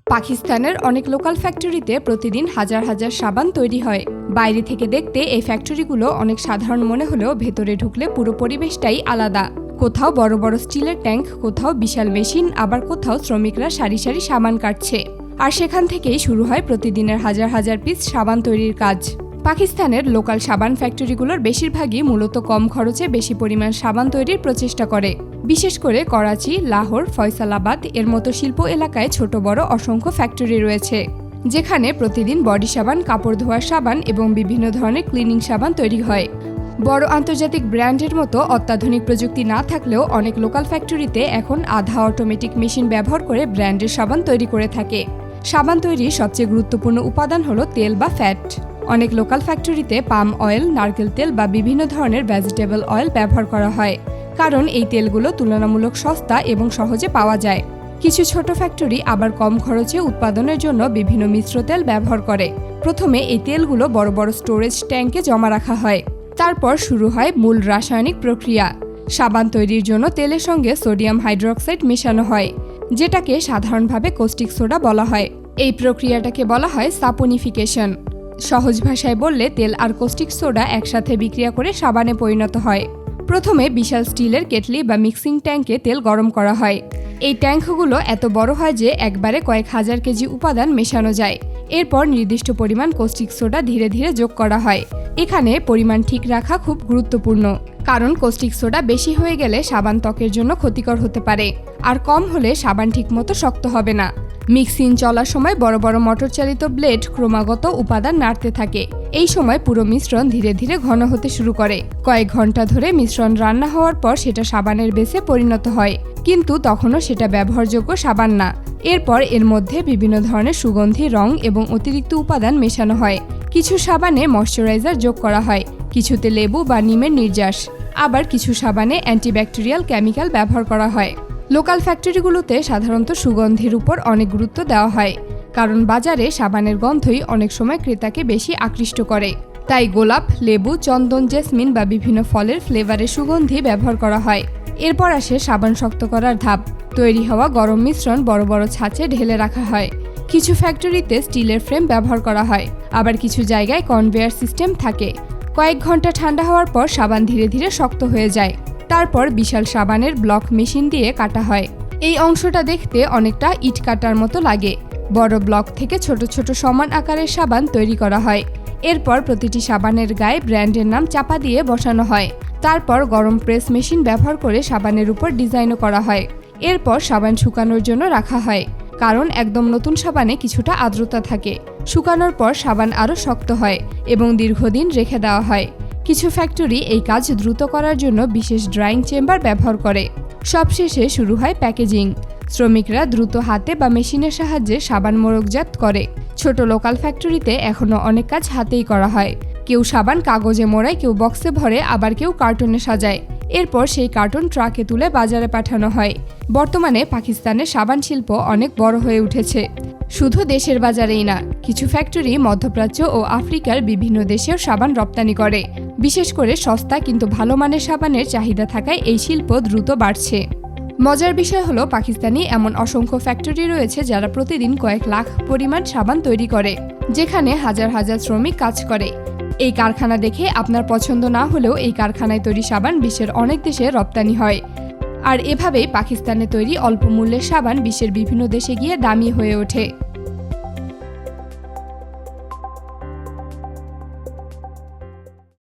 পাকিস্তানের অনেক লোকাল ফ্যাক্টরিতে প্রতিদিন হাজার হাজার সাবান তৈরি হয়। বাইরে থেকে দেখতে এই ফ্যাক্টরিগুলো অনেক সাধারণ মনে হলেও ভেতরে ঢুকলে পুরো পরিবেশটাই আলাদা। কোথাও বড় বড় স্টিলের ট্যাঙ্ক, কোথাও বিশাল মেশিন, আবার কোথাও শ্রমিকরা সারি সারি সাবান কাটছে। আর সেখান থেকেই শুরু হয় প্রতিদিনের হাজার হাজার পিস সাবান তৈরির কাজ। পাকিস্তানের লোকাল সাবান ফ্যাক্টরিগুলোর বেশিরভাগই মূলত কম খরচে বেশি পরিমাণ সাবান তৈরির প্রচেষ্টা করে। বিশেষ করে করাচি, লাহোর, ফয়সালাবাদ এর মতো শিল্প এলাকায় ছোট বড় অসংখ্য ফ্যাক্টরি রয়েছে, যেখানে প্রতিদিন বডি সাবান, কাপড় ধোয়ার সাবান এবং বিভিন্ন ধরনের ক্লিনিং সাবান তৈরি হয়। বড় আন্তর্জাতিক ব্র্যান্ডের মতো অত্যাধুনিক প্রযুক্তি না থাকলেও অনেক লোকাল ফ্যাক্টরিতে এখন আধা অটোমেটিক মেশিন ব্যবহার করে ব্র্যান্ডের সাবান তৈরি করে থাকে। সাবান তৈরির সবচেয়ে গুরুত্বপূর্ণ উপাদান হলো তেল বা ফ্যাট। অনেক লোকাল ফ্যাক্টরিতে পাম অয়েল, নারকেল তেল বা বিভিন্ন ধরনের ভেজিটেবল অয়েল ব্যবহার করা হয়, কারণ এই তেলগুলো তুলনামূলক সস্তা এবং সহজে পাওয়া যায়। কিছু ছোট ফ্যাক্টরি আবার কম খরচে উৎপাদনের জন্য বিভিন্ন মিশ্র তেল ব্যবহার করে। প্রথমে এই তেলগুলো বড় বড় স্টোরেজ ট্যাঙ্কে জমা রাখা হয়। তারপর শুরু হয় মূল রাসায়নিক প্রক্রিয়া। সাবান তৈরির জন্য তেলের সঙ্গে সোডিয়াম হাইড্রোক্সাইড মেশানো হয়, যেটাকে সাধারণভাবে কস্টিক সোডা বলা হয়। এই প্রক্রিয়াটাকে বলা হয় সাপোনিফিকেশন। সহজ ভাষায় বললে তেল আর কস্টিক সোডা একসাথে বিক্রিয়া করে সাবানে পরিণত হয়। প্রথমে বিশাল স্টিলের কেটলি বা মিক্সিং ট্যাঙ্কে তেল গরম করা হয়। এই ট্যাঙ্কগুলো এত বড় হয় যে একবারে কয়েক হাজার কেজি উপাদান মেশানো যায়। এরপর নির্দিষ্ট পরিমাণ কস্টিক সোডা ধীরে ধীরে যোগ করা হয়। এখানে পরিমাণ ঠিক রাখা খুব গুরুত্বপূর্ণ, কারণ কস্টিক সোডা বেশি হয়ে গেলে সাবান ত্বকের জন্য ক্ষতিকর হতে পারে, আর কম হলে সাবান ঠিকমতো শক্ত হবে না। মিক্সিং চলার সময় বড় বড় মোটর চালিত ব্লেড ক্রমাগত উপাদান নাড়তে থাকে। এই সময় পুরো মিশ্রণ ধীরে ধীরে ঘন হতে শুরু করে। কয়েক ঘন্টা ধরে মিশ্রণ রান্না হওয়ার পর সেটা সাবানের বেসে পরিণত হয়, কিন্তু তখনও সেটা ব্যবহারযোগ্য সাবান না। এরপর এর মধ্যে বিভিন্ন ধরনের সুগন্ধি, রং এবং অতিরিক্ত উপাদান মেশানো হয়। কিছু সাবানে ময়শ্চারাইজার যোগ করা হয়, কিছুতে লেবু বা নিমের নির্যাস, আবার কিছু সাবানে অ্যান্টিব্যাকটেরিয়াল কেমিক্যাল ব্যবহার করা হয়। লোকাল ফ্যাক্টরিগুলোতে সাধারণত সুগন্ধির উপর অনেক গুরুত্ব দেওয়া হয়, কারণ বাজারে সাবানের গন্ধই অনেক সময় ক্রেতাকে বেশি আকৃষ্ট করে। তাই গোলাপ, লেবু, চন্দন, জেসমিন বা বিভিন্ন ফলের ফ্লেভারের সুগন্ধি ব্যবহার করা হয়। এরপর আসে সাবান শক্ত করার ধাপ। তৈরি হওয়া গরম মিশ্রণ বড় বড় ছাঁচে ঢেলে রাখা হয়। কিছু ফ্যাক্টরিতে স্টিলের ফ্রেম ব্যবহার করা হয়, আবার কিছু জায়গায় কনভেয়ার সিস্টেম থাকে। কয়েক ঘন্টা ঠান্ডা হওয়ার পর সাবান ধীরে ধীরে শক্ত হয়ে যায়। তারপর বিশাল সাবানের ব্লক মেশিন দিয়ে কাটা হয়। এই অংশটা দেখতে অনেকটা ইট কাটার মতো লাগে। বড় ব্লক থেকে ছোট ছোট সমান আকারের সাবান তৈরি করা হয়। এরপর প্রতিটি সাবানের গায়ে ব্র্যান্ডের নাম চাপা দিয়ে বসানো হয়। তারপর গরম প্রেস মেশিন ব্যবহার করে সাবানের উপর ডিজাইনও করা হয়। এরপর সাবান শুকানোর জন্য রাখা হয়, কারণ একদম নতুন সাবানে কিছুটা আর্দ্রতা থাকে। শুকানোর পর সাবান আরও শক্ত হয় এবং দীর্ঘদিন রেখে দেওয়া হয়। কিছু ফ্যাক্টরি এই কাজ দ্রুত করার জন্য বিশেষ ড্রাইং চেম্বার ব্যবহার করে। সবশেষে শুরু হয় প্যাকেজিং। শ্রমিকরা দ্রুত হাতে বা মেশিনের সাহায্যে সাবান মোড়কজাত করে। ছোট লোকাল ফ্যাক্টরিতে এখনও অনেক কাজ হাতেই করা হয়। কেউ সাবান কাগজে মোড়ায়, কেউ বক্সে ভরে, আবার কেউ কার্টুনে সাজায়। এরপর সেই কার্টুন ট্রাকে তুলে বাজারে পাঠানো হয়। বর্তমানে পাকিস্তানের সাবান শিল্প অনেক বড় হয়ে উঠেছে। শুধু দেশের বাজারেই না, কিছু ফ্যাক্টরি মধ্যপ্রাচ্য ও আফ্রিকার বিভিন্ন দেশেও সাবান রপ্তানি করে। বিশেষ করে সস্তা কিন্তু ভালো মানের সাবানের চাহিদা থাকায় এই শিল্প দ্রুত বাড়ছে। মজার বিষয় হলো পাকিস্তানি এমন অসংখ্য ফ্যাক্টরি রয়েছে যারা প্রতিদিন কয়েক লাখ পরিমাণ সাবান তৈরি করে, যেখানে হাজার হাজার শ্রমিক কাজ করে। এই কারখানা দেখে আপনার পছন্দ না হলেও এই কারখানায় তৈরি সাবান বিশ্বের অনেক দেশে রপ্তানি হয়। আর এভাবেই পাকিস্তানে তৈরি অল্প মূল্যের সাবান বিশ্বের বিভিন্ন দেশে গিয়ে দামি হয়ে ওঠে।